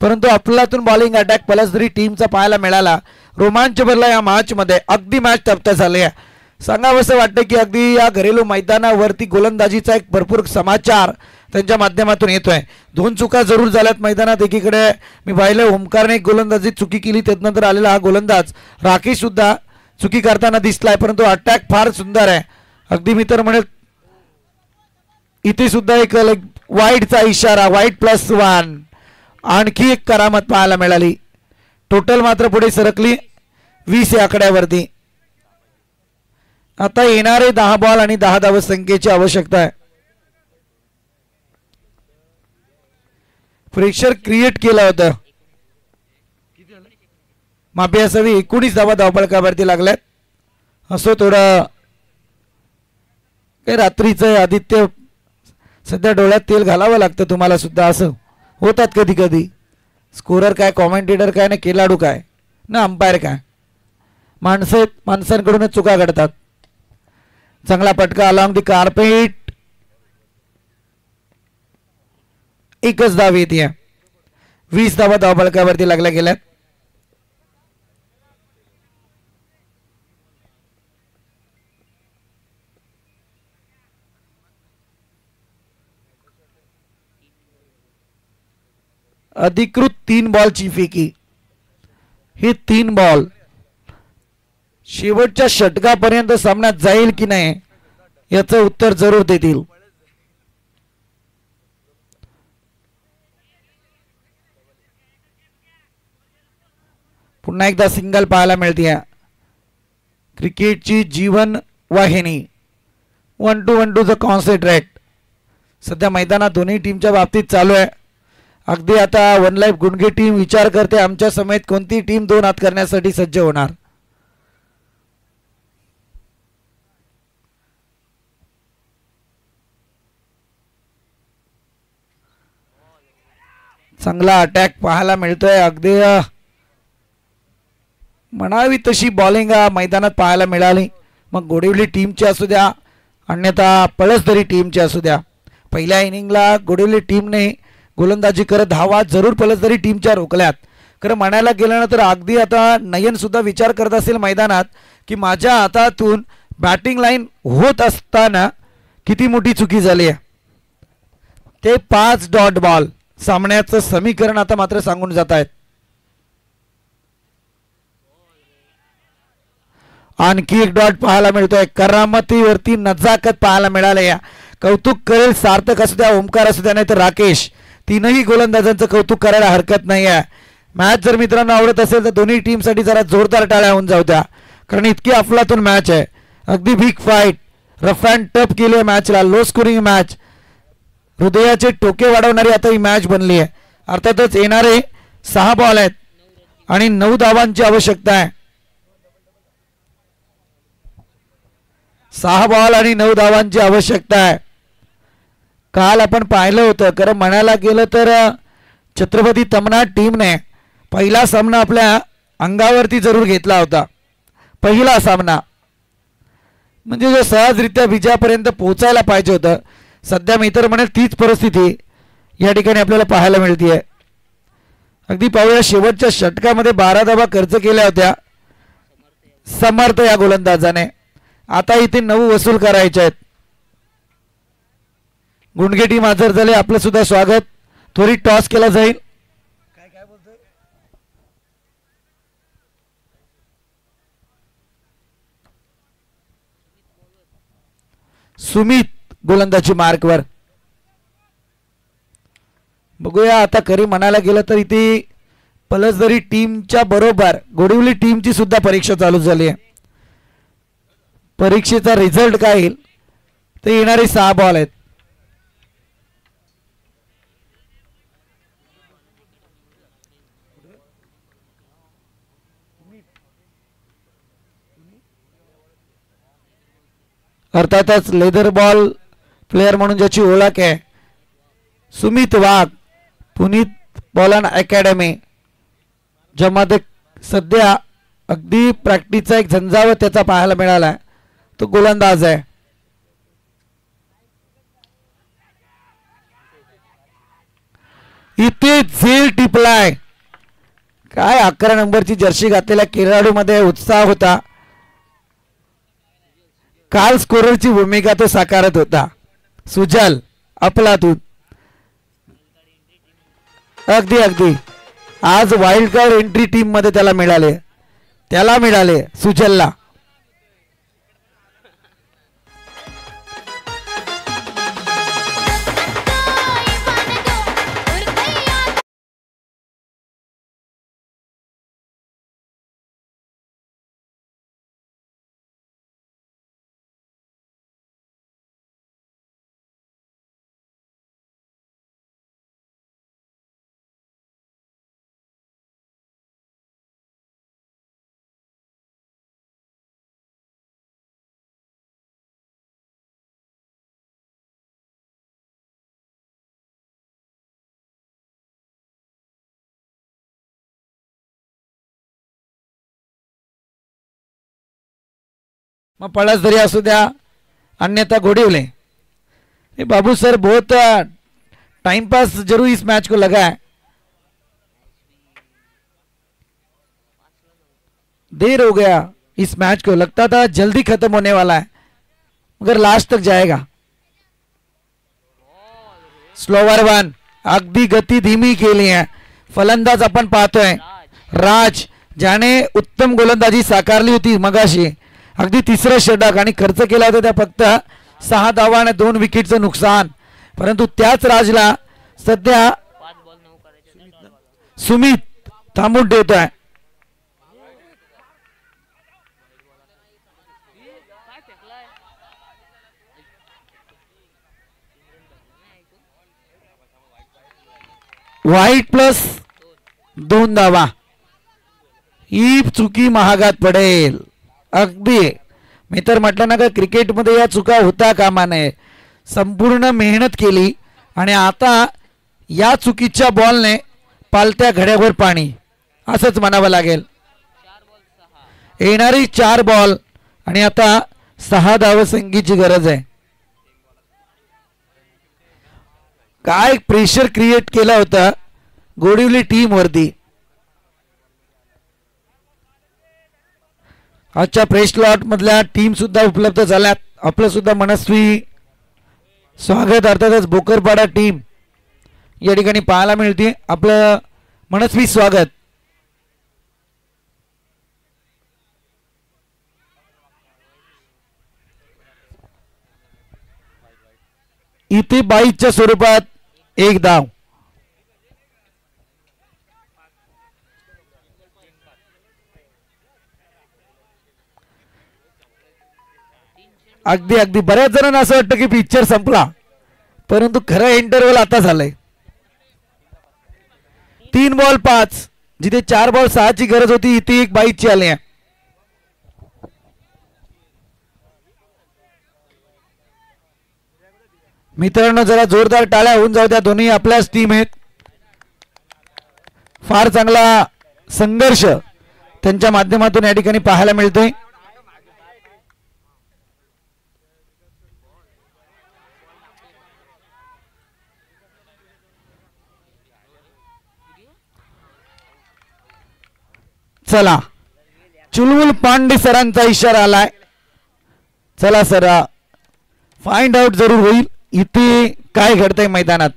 परंतु आपल्यातून बॉलिंग अटॅक पलसदरी टीमचा पाहायला मिळाला. रोमांच भरला या मॅचमध्ये. अगदी मॅच तप्त झाली आहे. सांगावंसं वाटतं की अगदी या घरेलू मैदानावरती गोलंदाजीचा एक भरपूर समाचार त्यांच्या माध्यमातून येतोय. 2 चुका जरूर झाल्यात मैदानात. एकीकडे मी पाहिलं ओमकारने एक गोलंदाजी चुकी केली, त्यानंतर आलेला हा गोलंदाज राकेश सुद्धा चुकी करताना दिसलाय, परंतु अटॅक फार सुंदर आहे. अगदी मी तर म्हणेल इथे सुद्धा एक वाईडचा इशारा, वाईड +1. आणखी एक करामत पाहायला मिळाली. टोटल मात्र पुढे सरकली 20 या आकड्यावरती. आता येणारे 10 बॉल आणि 10 धाव संख्येची आवश्यकता आहे. प्रेशर क्रिएट केलं होतं. माफी असावी, 19 धावा धावपळकावरती लागल्यात. असो थोडं काही रात्रीचं आदित्य सध्या डोळ्यात तेल घालावं लागतं तुम्हाला सुद्धा. असं होतात कधी कधी. स्कोरर काय, कॉमेंटेटर काय ना, खेळाडू काय ना, अंपायर काय, माणसांकडूनच चुका घडतात. चांगला पटका अलॉंग दी कार्पेट. एकच धाव येते. 20 धावा धावपळकावरती लागल्या गेल्यात. अधिकृत 3 बॉलची फेकी. हे 3 बॉल शेवटच्या षटकापर्यंत सामन्यात जाईल की नाही याचं उत्तर जरूर देतील. पुन्हा एकदा सिंगल पाहायला मिळते. क्रिकेटची जीवन वाहिनी 1-2 कॉन्सन्ट्रेट सध्या मैदानात दोन्ही टीमच्या बाबतीत चालू आहे. अगदी आता वन लाईफ गुणगे टीम विचार करते आमच्या समेत कोणती टीम 2 हात करण्यासाठी सज्ज होणार. चांगला अटॅक पाहायला मिळतोय. अगदी म्हणावी तशी बॉलिंग मैदानात पाहायला मिळाली. मग गोडिवली टीमची असू द्या, अन्यथा पळसदरी टीमची असू द्या. पहिल्या इनिंगला गोडिवली टीमने गोलंदाजी करत धावा जरूर पलसदरी टीमच्या रोखल्यात. खरं म्हणायला गेल्यानंतर अगदी आता नयन सुद्धा विचार करत असेल मैदानात की माझ्या हातातून बॅटिंग लाईन होत असताना किती मोठी चुकी झाली आहे. ते 5 डॉट बॉल सामन्याचं समीकरण आता मात्र सांगून जात आहेत. आणखी एक डॉट पाहायला मिळतोय. करामतीवरती नजाकत पाहायला मिळाले. कौतुक करेल सार्थक असू द्या, ओमकार असू द्या, नाही तर राकेश, 3ही गोलंदाजांचं कौतुक करायला हरकत नाही आहे. मॅच जर मित्रांनो आवडत असेल तर दोन्ही टीमसाठी जरा जोरदार टाळ्या होऊन जाऊ द्या, कारण इतकी अफलातून मॅच आहे. अगदी big fight, rough and tough केली आहे मॅचला. लो स्कोरिंग मॅच, हृदयाचे टोके वाढवणारी आता ही मॅच बनली आहे. अर्थातच येणारे 6 बॉल आहेत आणि 9 धावांची आवश्यकता आहे. 6 बॉल आणि 9 धावांची आवश्यकता आहे. काल आपण पाहिलं होतं, खरं म्हणायला गेलं तर छत्रपती तमनाट टीमने पहिला सामना आपल्या अंगावरती जरूर घेतला होता. पहिला सामना म्हणजे जो सहजरित्या विजयापर्यंत पोहोचायला पाहिजे होतं. सध्या मी तर म्हणेल तीच परिस्थिती या ठिकाणी आपल्याला पाहायला मिळते. अगदी पाहूया, शेवटच्या षटकामध्ये 12 धावा खर्च केल्या होत्या समर्थ या गोलंदाजाने. आता इथे 9 वसूल करायचे आहेत. गुंडगे टीम हजर झाले. आपलं सुद्धा स्वागत. त्वरित टॉस केला जाईल. सुमित गोलंदाजी मार्कवर. बघूया आता. खरी म्हणायला गेलं तर इथे पलसदरी टीमच्या बरोबर गोडिवली टीमची सुद्धा परीक्षा चालू झाली आहे. परीक्षेचा रिझल्ट काय येईल ते येणारे 6 बॉल आहेत. अर्थातच लेदर बॉल प्लेयर म्हणून ज्याची ओळख आहे सुमित वाघ, पुनीत बॉलन अकॅडमी, ज्यामध्ये सध्या अगदी प्रॅक्टिसचा एक झंझावत त्याचा पाहायला मिळाला. तो गोलंदाज आहे. इथे झेल टिपलाय. काय 11 नंबरची जर्सी घातलेल्या खेळाडूमध्ये उत्साह होता. काल स्कोररची भूमिका तो साकारत होता. सुजल अफलातून. अगदी अगदी आज वाईल्ड कार्ड एंट्री टीम मध्ये त्याला मिळाले सुजलला. मग पळसदरी असू द्या अन्यथा गोडिवले. बाबू सर बहुत टाइम पास जरूर इस मैच को लगा है. देर हो गया इस मैच को. लगता था जल्दी खत्म होने वाला है मगर लास्ट तक जाएगा. Slower one. अगदी गती धीमी केली आहे. फलंदाज आपण पाहतोय राज, ज्याने उत्तम गोलंदाजी साकारली होती मगाशी. अगदी तिसरं षटक आणि खर्च केला होता त्या फक्त 6 धावा आणि 2 विकेटचं नुकसान. परंतु त्याच राजला सध्या सुमित थांबून ठेवतोय. वाईट प्लस 2 धावा. ही चुकी महागात पडेल. अगदी मी तर म्हटलं ना का क्रिकेटमध्ये या चुका होता कामा नये. संपूर्ण मेहनत केली आणि आता या चुकीच्या बॉलने पालत्या घड्यावर पाणी असंच म्हणावं लागेल. येणारी 4 बॉल आणि आता 6 धावसंख्येची गरज आहे. काय प्रेशर क्रिएट केला होता गोडिवली टीम वरती. आजच्या प्रेस स्लॉट मधल्या टीम सुद्धा उपलब्ध झाल्यात. आपलं सुद्धा मनस्वी स्वागत. अर्थातच बोकरपाडा टीम या ठिकाणी पाहायला मिळते. आपलं मनस्वी स्वागत. इथे 22च्या स्वरूपात 1 धाव. अगदी अगदी बऱ्याच जणांना असं वाटतं की पिक्चर संपला, परंतु खरं इंटरव्हल आता झालंय. 3 बॉल 5, जिथे 4 बॉल 6 ची गरज होती इथे 1 22 ची आली आहे. मित्रांनो जरा जोरदार टाळ्या होऊन जाऊ द्या. दोन्ही आपल्याच टीम आहेत. फार चांगला संघर्ष त्यांच्या माध्यमातून या ठिकाणी पाहायला मिळतोय. चला चुलबुल पांडे सरांचा इशारा आलाय. चला सर फाइंड आउट जरूर होईल इथे काय घडतंय मैदानात.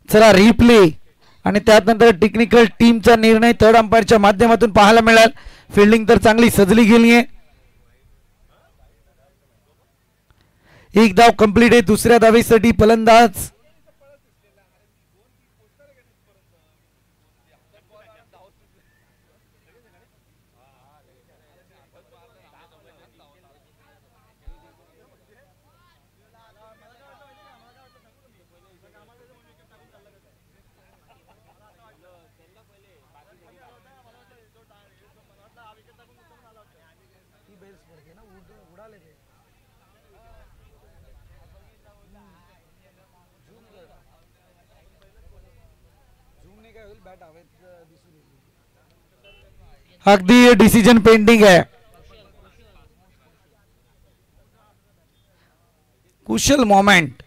चला रिप्ले आणि त्यानंतर टेक्निकल टीमचा निर्णय थर्ड अंपायरच्या माध्यमातून पाहायला मिळाल. फिल्डिंग तर चांगली सजली गेली आहे. एक धाव कंप्लीट आहे. दुसऱ्या धावेसाठी फलंदाज अगदी डिसिजन पेंडिंग आहे. कुशल मोमेंट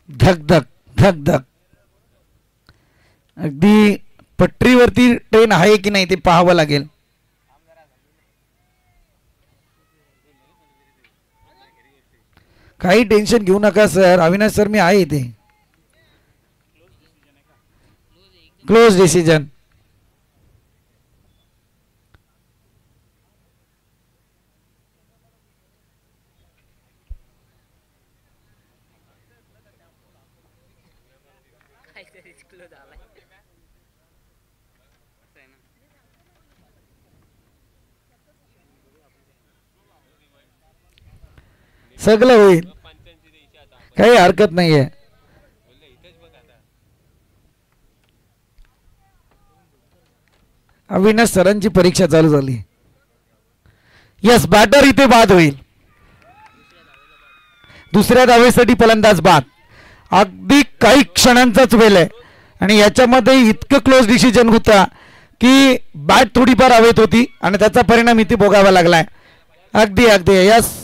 धक धक धक धक. अगदी पटरीवरती ट्रेन आहे की नाही ते पाहावं लागेल. काही टेन्शन घेऊ नका सर. अविनाश सर मी आहे इथे. Close decision. सगळं होईल काही हरकत नाहीये. अविनाश सरांची परीक्षा चालू झाली. यस बॅटर इथे बाद होईल. दुसऱ्या धावेसाठी फलंदाज बाद. अगदी काही क्षणांचाच वेळ आहे आणि याच्यामध्ये इतकं क्लोज डिसिजन होता की बॅट थोडीफार हवेत होती आणि त्याचा परिणाम इथे भोगावा लागलाय. अगदी अगदी यस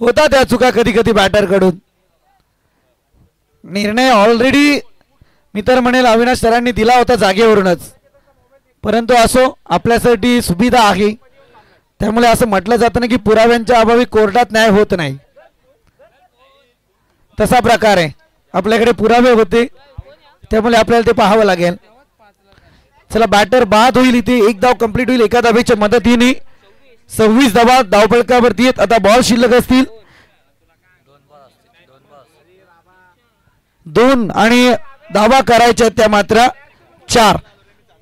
होता त्या चुका कधी कधी बॅटर कडून. निर्णय ऑलरेडी मी तर म्हणेल अविनाश सरांनी दिला होता जागेवरूनच, परंतु असो आपल्यासाठी सुविधा आहे त्यामुळे असं म्हटलं जातं ना की पुराव्यांच्या अभावी कोर्टात न्याय होत नाही. तसा प्रकार आहे. आपल्याकडे पुरावे होते त्यामुळे आपल्याला ते पाहावं लागेल. चला बॅटर बाद होईल. इथे एक धाव कंप्लीट होईल एका धावेच्या मदतीने. 26 धावा धावफलकावरती आहेत. आता बॉल शिल्लक असतील 2 आणि धावा करायच्या त्या मात्र 4.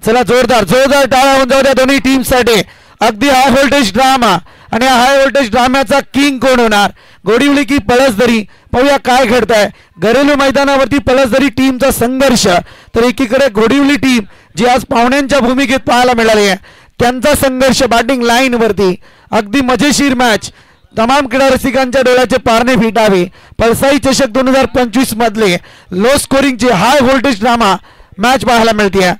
चला जोरदार जोरदार टाळ्या होऊन जाऊ द्या दोन्ही टीम साठी. अगदी हाय व्होल्टेज ड्रामा आणि हाय व्होल्टेज ड्रामाचा किंग कोण होणार. गोडिवली की पळसदरी. पाहूया काय घडतंय. घरेलू मैदानावरती पळसदरी टीमचा संघर्ष तर एकीकडे गोडिवली टीम जी आज पाहुण्यांच्या भूमिकेत पाहायला मिळाली आहे त्यांचा संघर्ष बॅटिंग लाईन वरती. अगदी मजेशीर मॅच. तमाम क्रीडा रसिकांच्या डोळ्याचे पारणे फिटावे. पळसाई चषक 2025 मधले लो स्कोरिंगची हाय व्होल्टेज ड्रामा मॅच पाहायला मिळते.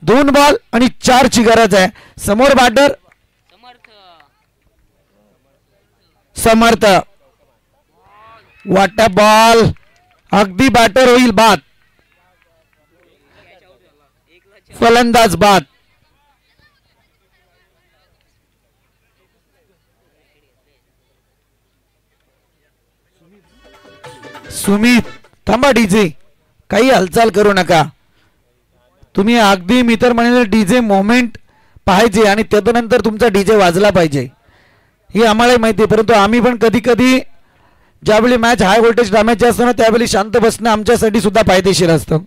2 बॉल आणि 4 ची गरज आहे. समोर बॅटर समर्थ. वाटा बॉल अगदी बॅटर होईल बाद. फलंदाज बाद. सुमित थांबा डीजे काही हालचाल करू नका. तुम्ही अगदी मी तर म्हणेल डीजे मोमेंट पाहिजे आणि त्यानंतर तुमचा डीजे वाजला पाहिजे हे आम्हाला माहिती आहे. परंतु आम्ही पण कधी कधी ज्यावेळी मॅच हाय व्होल्टेज ड्रामाची असतो ना त्यावेळी शांत बसणं आमच्यासाठी सुद्धा फायदेशीर असतं.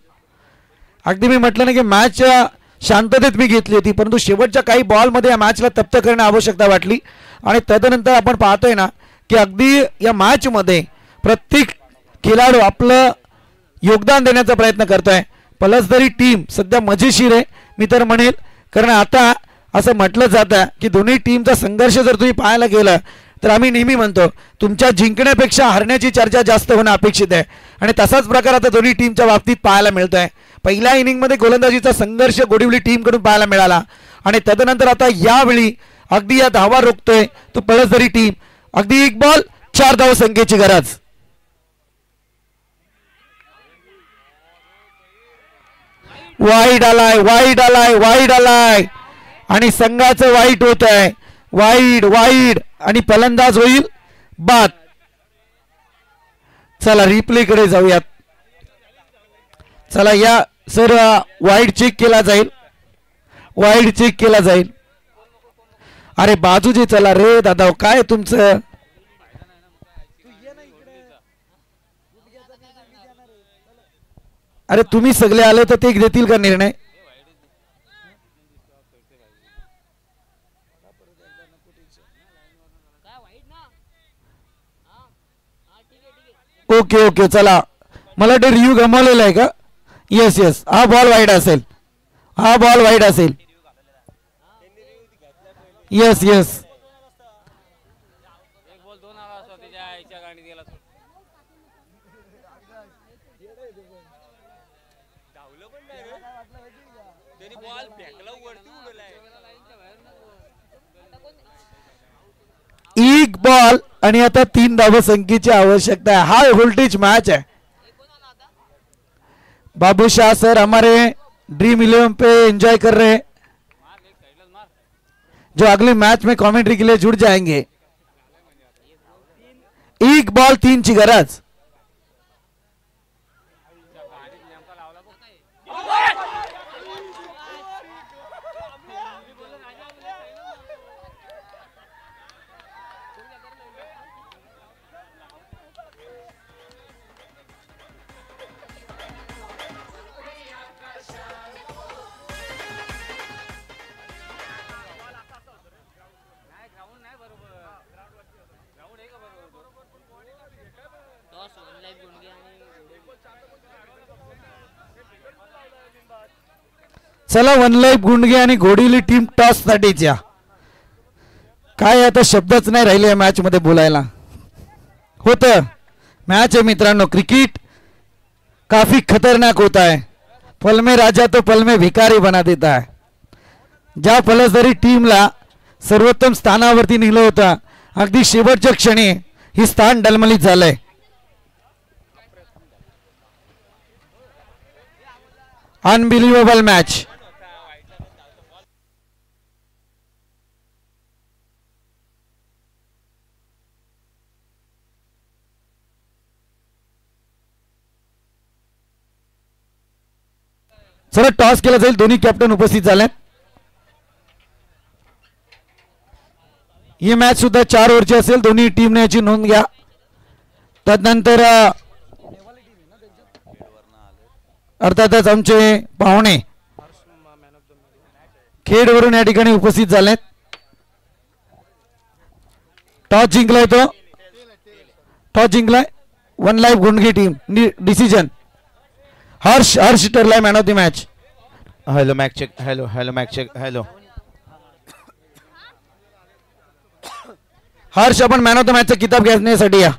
अगदी मी म्हटलं ना की मॅच शांततेत मी घेतली होती परंतु शेवटच्या काही बॉलमध्ये या मॅचला तप्त करणे आवश्यकता वाटली आणि त्यानंतर आपण पाहतोय ना की अगदी या मॅचमध्ये प्रत्येक खेळाडू आपलं योगदान देण्याचा प्रयत्न करतोय. पलसदरी टीम सध्या मजेशीर आहे मी तर म्हणेल, कारण आता असं म्हटलं जातं की दोन्ही टीमचा संघर्ष जर तुम्ही पाहायला गेलं तर आम्ही नेहमी म्हणतो तुमच्या जिंकण्यापेक्षा हरण्याची चर्चा जास्त होणं अपेक्षित आहे, आणि तसाच प्रकार आता दोन्ही टीमच्या बाबतीत पाहायला मिळतोय. पहिल्या इनिंगमध्ये गोलंदाजीचा संघर्ष गोडिवली टीमकडून पाहायला मिळाला, आणि तदनंतर आता यावेळी अगदी या धावा रोखतोय तो पळसदरी टीम. अगदी एक बॉल 4 धाव संख्येची गरज. वाईड आलाय, वाईड आलाय, वाईड आलाय, आणि संघाचं वाईट होत आहे. वाईड वाईड, आणि फलंदाज होईल बाद. चला रिप्ले कडे जाऊयात. चला या सर वाईड चेक केला जाईल, वाईड चेक केला जाईल. अरे बाजूचे चला रे दादा, काय तुमचं. अरे तुम्ही सगळे आले तर ते देतील का निर्णय. ओके ओके चला, मला वाटतं रिव्ह्यू गमावलेला आहे का. येस येस, हा बॉल वाईड असेल, हा बॉल वाईड असेल. येस येस, एक बॉल आणि आता 3 धावा संख्येची आवश्यकता है. हाई वोल्टेज मैच है. बाबू शाह सर हमारे ड्रीम 11 पे एंजॉय कर रहे हैं, जो अगले मैच में कमेंट्री के लिए जुड़ जाएंगे. एक बॉल 3 ची गरज. चला वन लाईफ गुंडगे आणि घोडिवली टीम टॉस साठीच्या. काय आता शब्दच नाही राहिले या मॅच मध्ये बोलायला. होतं मॅच है मित्रांनो. क्रिकेट काफी खतरनाक होता है. पल में राजा तो पल में भिकारी बना देता है. ज्या पलसदरी टीमला सर्वोत्तम स्थानावरती नेलं होतं, अगदी शेवटच्या क्षणी ही स्थान डलमलीत झालंय. Unbelievable match. चला टॉस केला जाईल. दोन्ही कॅप्टन उपस्थित झाले. ही मॅच सुद्धा 4 ओव्हरची असेल. दोन्ही टीमने याची नोंद घ्या. तदनंतर अर्थातच आमचे पाहुणे खेडवरून या ठिकाणी उपस्थित झालेत. टॉस जिंकलाय तो, टॉस जिंकलाय. One life Gundge team. Decision Harsh, Harsh ठरलाय man of the match. Hello mic check, hello hello mic check, hello. Harsh आपण मॅन ऑफ द मॅचचा किताब घेण्यासाठी या.